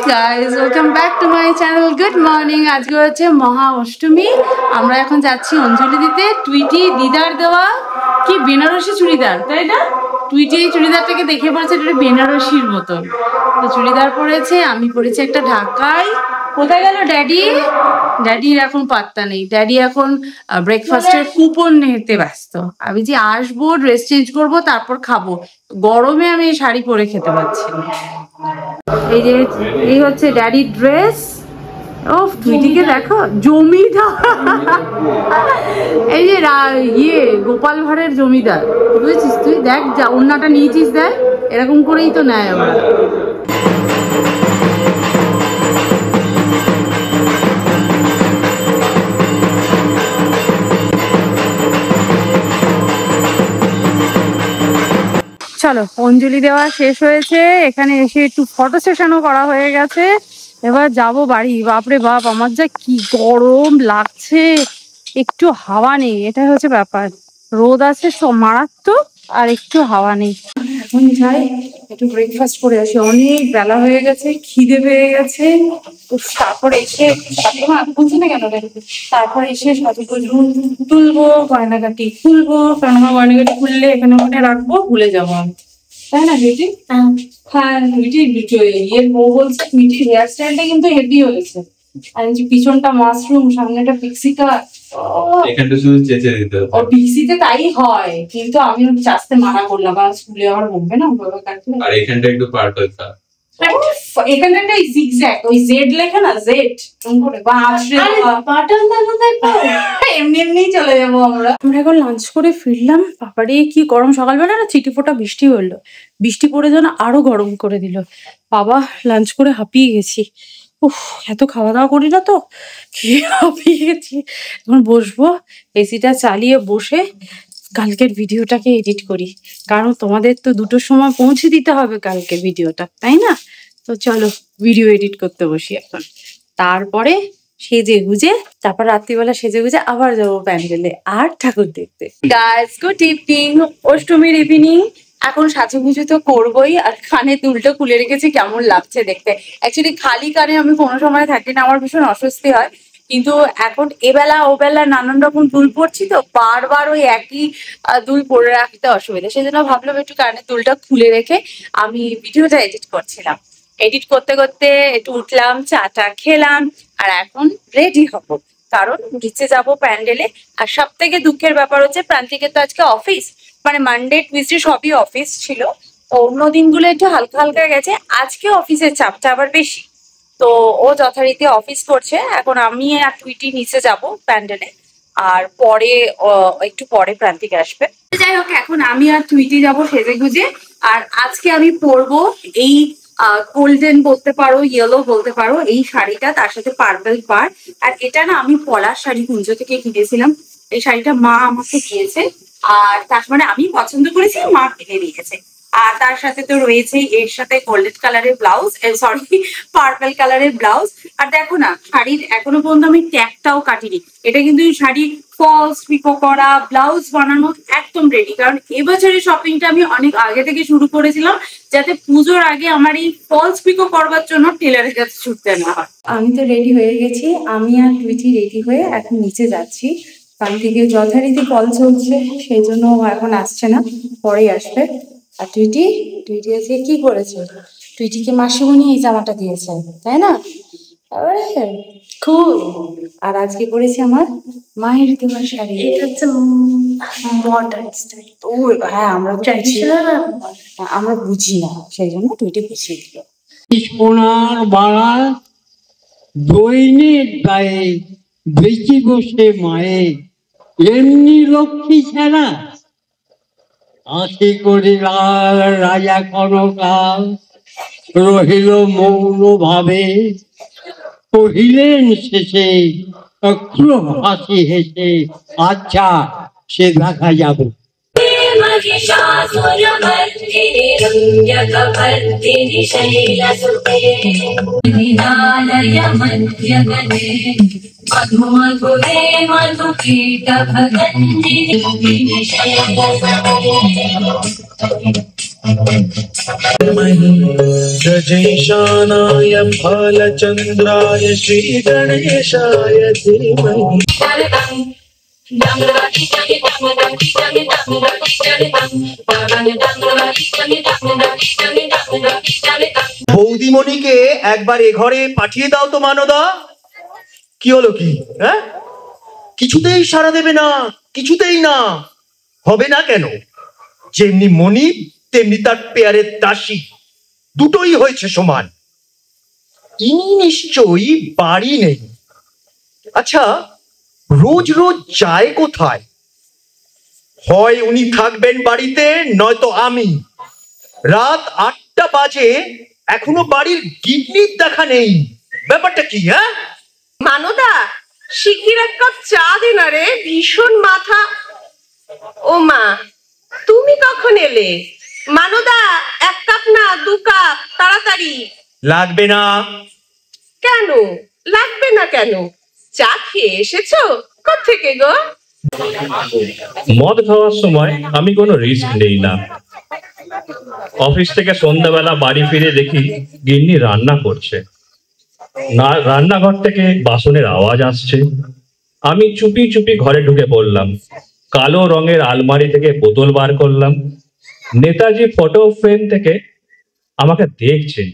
guys, welcome back to my channel. Good morning. আজকে হচ্ছে মহা অষ্টমী। আমরা এখন যাচ্ছি অঞ্জলি দিতে। টুইটি দিদার দেওয়া কি বেনারসি চুড়িদার, তাই না? টুইটি এই চুড়িদারটাকে দেখে পড়েছে এটা বেনারসির মতন। তো চুড়িদার পরেছে, আমি পরেছি একটা ঢাকাই। কোথায় গেল ড্যাডি? ড্যাডির এখন পাত্তা নেই। ড্যাডি এখন ব্রেকফাস্টের কুপন নিতে ব্যস্ত। আমি যে আসবো, ড্রেস চেঞ্জ করবো, তারপর খাবো। গরমে আমি এই শাড়ি পরে খেতে পারছি না। এই হচ্ছে ড্যাডির ড্রেস। ও টুইটিকে দেখো, জমিদার। এই যে গোপাল ভাঁড়ের জমিদার, বুঝেছিস তুই? দেখ যা ওড়নাটা নিয়েছিস, দেখ এরকম করেই তো নেয় ওরা। চলো, অঞ্জলি দেওয়া শেষ হয়েছে। এখানে এসে একটু ফটো সেশনও করা হয়ে গেছে। এবার যাব বাড়ি। বাপরে বাপ, আমার যা কি গরম লাগছে, একটু হাওয়া নেই, এটাই হচ্ছে ব্যাপার। রোদ আছে সব মারাত্মক, আর একটু হাওয়া নেই। এখন যাই একটু ব্রেকফাস্ট করে আসি, অনেক বেলা হয়ে গেছে, খিদে পেয়ে গেছে। তারপরে এসে বলছি না কেন, তারপরে এসে সাজুগুজু তুলবো, গয়নাগাটি খুলবো, কারণ আমার গয়নাগাটি খুললে এখানে ওখানে রাখবো, ভুলে যাবো আমি, তাই না মিটি? হ্যাঁ মিটি, ইয়ের বউ বলছে মিটির হেয়ার স্টাইলটা কিন্তু হেভি হয়েছে। আর এই যে পিছনটা মাশরুম, সামনেটা পিক্সিটা, এখানটা শুধু চেঁচে দিতে হবে। ও পিক্সিতে তাই হয়, কিন্তু আমি চাচতে মানা করলাম, কারণ স্কুলে আবার বলবে না বাবা কাটলে। আর এখানটা একটু পার্পল কা, এখানে একটা জিগজ্যাগ, ওই জেড লেখা না, জেড করে বা আসলে বাটন এমনি এমনি চলে যাবো আমরা। আমরা এখন লাঞ্চ করে ফিরলাম। বাবারে কি গরম! সকালবেলা না চিটিফোঁটা বৃষ্টি হলো, বৃষ্টি পড়ে যেন আরো গরম করে দিল। বাবা, লাঞ্চ করে হাঁপিয়ে গেছি। উফ, এত খাওয়া দাওয়া করি না তো, খেয়ে হাঁপিয়ে গেছি। এখন বসবো, এসিটা চালিয়ে বসে কালকের ভিডিওটাকে এডিট করি, কারণ তোমাদের তো 2টোর সময় পৌঁছে দিতে হবে কালকে ভিডিওটা, তাই না? তো চলো ভিডিও এডিট করতে বসি এখন। তারপরে সেজে গুজে, তারপর রাত্রিবেলা সেজে গুজে আবার যাবো প্যান্ডেলে আর ঠাকুর দেখতে। গাইস, গুড ইভিনিং, অষ্টমীর ইভিনিং। এখন সাজুগুজু তো করবোই, আর কানে দুলটা খুলে রেখেছি, কেমন লাগছে দেখতে। অ্যাকচুয়ালি খালি কানে আমি কোনো সময় থাকি না, আমার ভীষণ অস্বস্তি হয়। কিন্তু এখন এবেলা ওবেলা নানান রকম দুল পড়ছি তো, বারবার ওই একই দুল পরে রাখতে অসুবিধা। সেই জন্য ভাবলাম একটু কানের দুলটা খুলে রেখে আমি ভিডিওটা এডিট করছিলাম। এডিট করতে করতে একটু উঠলাম, চাটা খেলাম, আর এখন রেডি হব, কারণ নিচে যাব প্যান্ডেলে। আর সব থেকে দুঃখের ব্যাপার হচ্ছে প্রান্তিকের তো আজকে অফিস, মানে মানডে টুইসডে সবই অফিস ছিল। অন্য দিনগুলো একটু হালকা হালকা গেছে, আজকে অফিসের চাপটা আবার বেশি। তো ও যথারীতি অফিস করছে। এখন আমি আর টুইটি নিচে যাব প্যান্ডেলে, আর পরে একটু পরে প্রান্তিক আসবে। যাই হোক, এখন আমি আর টুইটি যাব সেজে গুজে। আর আজকে আমি পরবো এই গোল্ডেন বলতে পারো, ইয়েলো বলতে পারো, এই শাড়িটা, তার সাথে পার্পল পার। আর এটা না আমি পলার শাড়ি কুঞ্জ থেকে কিনেছিলাম। এই শাড়িটা মা আমাকে দিয়েছে, আর তার মানে আমি পছন্দ করেছি, মা কিনে দিয়েছে। আর তার সাথে তো রয়েছে এর সাথে গোল্ডেন কালারের ব্লাউজ, সরি পার্পল কালারের ব্লাউজ। আর দেখো না, শাড়ির এখনো পর্যন্ত আমি ট্যাগটাও কাটিনি। এটা কিন্তু শাড়ির ফলস পিকো করা, ব্লাউজ বানানো একদম রেডি। কারণ এবছরের শপিংটা আমি অনেক আগে থেকে শুরু করেছিলাম, যাতে পুজোর আগে আমার এই ফলস পিকো করবার জন্য টেলারের কাছে ছুটতে না হয়। আমি তো রেডি হয়ে গেছি, আমি আর টুইটি রেডি হয়ে এখন নিচে যাচ্ছি। কাল থেকে যথারীতি কল চলছে, সেই জন্য এখন আসছে না, পরেই আসবে। আর টুইটি আজকে কি করেছে? টুইটিকে মাসিমণি এই জামাটা দিয়েছে, তাই না? খুব। আর আজকে পরেছি আমার মায়ের দেওয়া শাড়ি। এটা হচ্ছে মডার্ন স্টাইল। ও হ্যাঁ, আমরা আমরা বুঝি না, সেই জন্য টুইটি বুঝিয়ে দিল। সোনার বাড়া দৈনিক গায়ে বেঁচে বসে মায়ে, এমনি লক্ষ্মী ছাড়া আশি করে লাল রাজা কনকাল রহিল মৌন ভাবে, কহিলেন শেষে অক্র হাসি হেসে, আচ্ছা সে দেখা যাবে। महिषासुरमर्दिनि रम्यकपर्दिनि शैलसुते विनालय मध्यगते मधुमधुरे मधुकीटभगन्दिनि शैलसुते गजेशानाय भालचन्द्राय श्री गणेशाय धीमहि। বৌদিমণিকে একবার এ ঘরে পাঠিয়ে দাও তো মানদা। কি হলো কি? হ্যাঁ, কিছুতেই সাড়া দেবে না, কিছুতেই না। হবে না কেন? যেমনি মণি তেমনি তার পেয়ারের দাসী, দুটোই হয়েছে সমান। ইনি নিশ্চয়ই বাড়ি নেই। আচ্ছা, রোজ রোজ যায় কোথায়? হয় উনি থাকবেন বাড়িতে, নয়তো আমি। রাত ৮টা বাজে, এখনো বাড়ির গিন্নির দেখা নেই। ব্যাপারটা কি? হ্যাঁ মানদা, শিগগির এক কাপ চা দে না রে, ভীষণ মাথা। ও মা, তুমি কখন এলে? মানদা, 1 কাপ না 2 কাপ, তাড়াতাড়ি। লাগবে না। কেন লাগবে না? কেন? চা খেয়ে এসেছো কোত্থেকে গো? মদ খাওয়ার সময় আমি কোনো রিস্ক নেই না। অফিস থেকে সন্ধ্যাবেলা বাড়ি ফিরে দেখি গিন্নি রান্না করছে। না, রান্নাঘর থেকে বাসনের আওয়াজ আসছে। আমি চুপি চুপি ঘরে ঢুকে পড়লাম। কালো রঙের আলমারি থেকে বোতল বার করলাম। নেতাজি ফটো ফ্রেম থেকে আমাকে দেখছেন,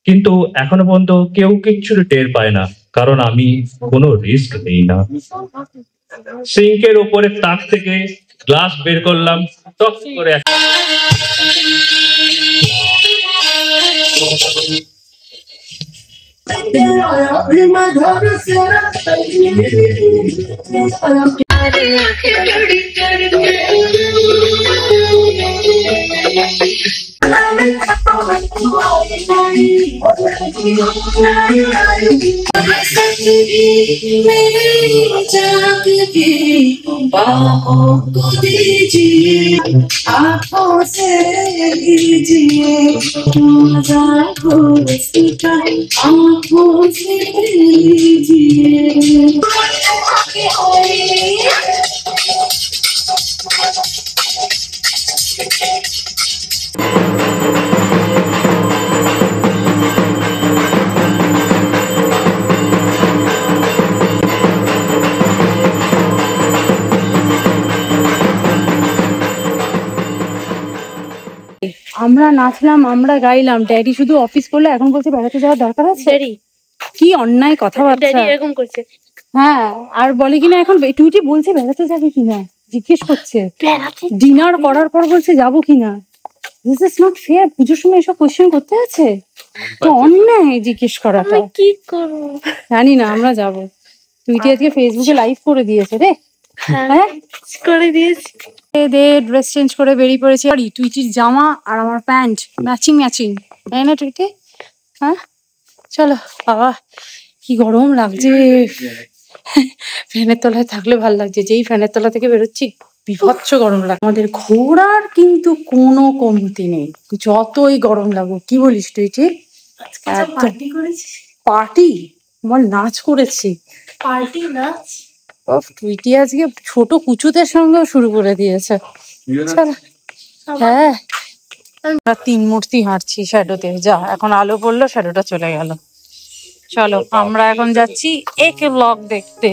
কিন্তু এখনো পর্যন্ত কেউ কিচ্ছু টের পায় না, কারণ আমি কোনো রিস্ক নেই না। সিঙ্কের উপরে তাক থেকে গ্লাস বের করলাম, টক করে आँखों से लीजिए आँखों से लीजिए। আমরা নাচলাম, আমরা গাইলাম, ড্যাডি শুধু অফিস করলে, এখন বলছে বেড়াতে যাওয়ার দরকার আছে। কি অন্যায় কথাবার্তা এরকম করছে। হ্যাঁ, আর বলে কিনা এখন টুইটি বলছে বেড়াতে যাবে কিনা, জিজ্ঞেস করছে। ডিনার করার পর বলছে যাবো কিনা। This is not fair. পুজোর সময় এসব কোশ্চেন করতে আছে তো অন্যায় জিজ্ঞেস করাটা। কি করবো জানি না, আমরা যাবো। টুইটি আজকে ফেসবুকে লাইভ করে দিয়েছে রে। হ্যাঁ করে দিয়েছি। ড্রেস চেঞ্জ করে বেরিয়ে পড়েছি। আর টুইটির জামা আর আমার প্যান্ট ম্যাচিং ম্যাচিং, তাই না টুইটি? হ্যাঁ চলো। বাবা কি গরম লাগছে। ফ্যানের তলায় থাকলে ভাল লাগছে, যেই ফ্যানের তলা থেকে বেরোচ্ছি বিভৎস গরম লাগে। আমাদের ঘোরার কিন্তু কোনো কমতি নেই, যতই গরম লাগুক। কি বলিস টুইটি? পার্টি বল, নাচ করেছি। পার্টি নাচ? টুইটি আজকে ছোট কুচুদের সঙ্গেও শুরু করে দিয়েছে। হ্যাঁ, আমরা 3 মূর্তি হাঁটছি শ্যাডোতে। যা, এখন আলো পড়লো, শ্যাডোটা চলে গেল। চলো, আমরা এখন যাচ্ছি একে ব্লগ দেখতে।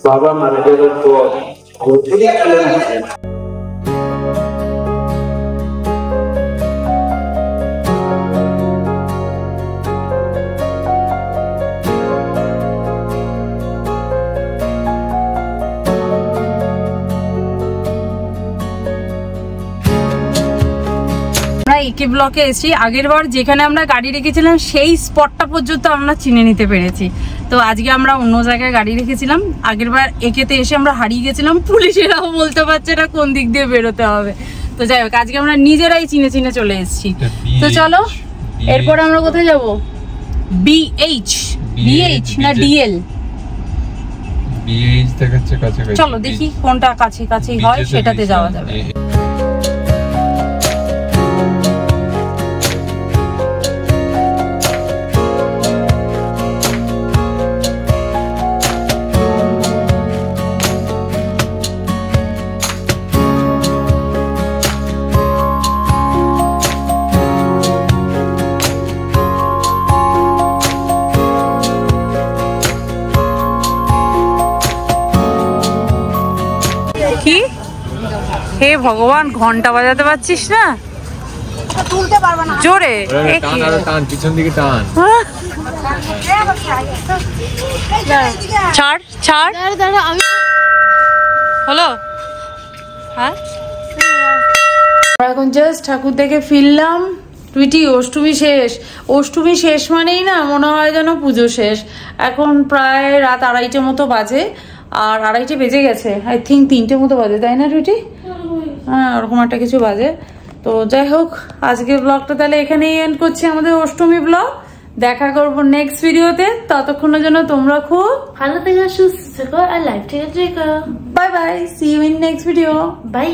বাবা মারা যাওয়ার পর একে ব্লকে এসেছি। আগের বার যেখানে আমরা গাড়ি রেখেছিলাম সেই স্পটটা পর্যন্ত আমরা চিনে নিতে পেরেছি। তো আজকে আমরা অন্য জায়গায় গাড়ি রেখেছিলাম। আগের বার একেতে এসে আমরা হারিয়ে গেছিলাম, পুলিশেরাও বলতে পারছে না কোন দিক দিয়ে বেরোতে হবে। তো যাই হোক, আজকে আমরা নিজেরাই চিনে চিনে চলে এসেছি। তো চলো, এরপর আমরা কোথায় যাব? BH BH না DL BH দেখাচ্ছে কাছাকাছি। চলো দেখি কোনটা কাছাকাছি হয় সেটাতে যাওয়া যাবে। কি হে ভগবান, ঘন্টা বাজাতে পারছিস না? তুলতে পারবা না জোরে, টান আরো টান, পিছন দিকে টান। ছাড় ছাড়, আমি হলো। হ্যাঁ আমরা এখন জাস্ট ঠাকুর দেখে ফিরলাম। টুইটি অষ্টমী শেষ, অষ্টমী শেষ মানেই না মনে হয় যেন পুজো শেষ। এখন প্রায় রাত 2:30 মতো বাজে, আর 2:30 বেজে গেছে, আই থিঙ্ক 3টে মতো বাজে, তাই না টুইটি? হ্যাঁ ওরকম একটা কিছু বাজে। তো যাই হোক, আজকের ব্লগটা তাহলে এখানেই এন্ড করছি, আমাদের অষ্টমী ব্লগ। দেখা করবো নেক্সট ভিডিওতে, ততক্ষণের জন্য তোমরা খুব ভালো থেকো, সুস্থ থেকো আর লাইফ থেকে। Bye bye, see you in next video, by.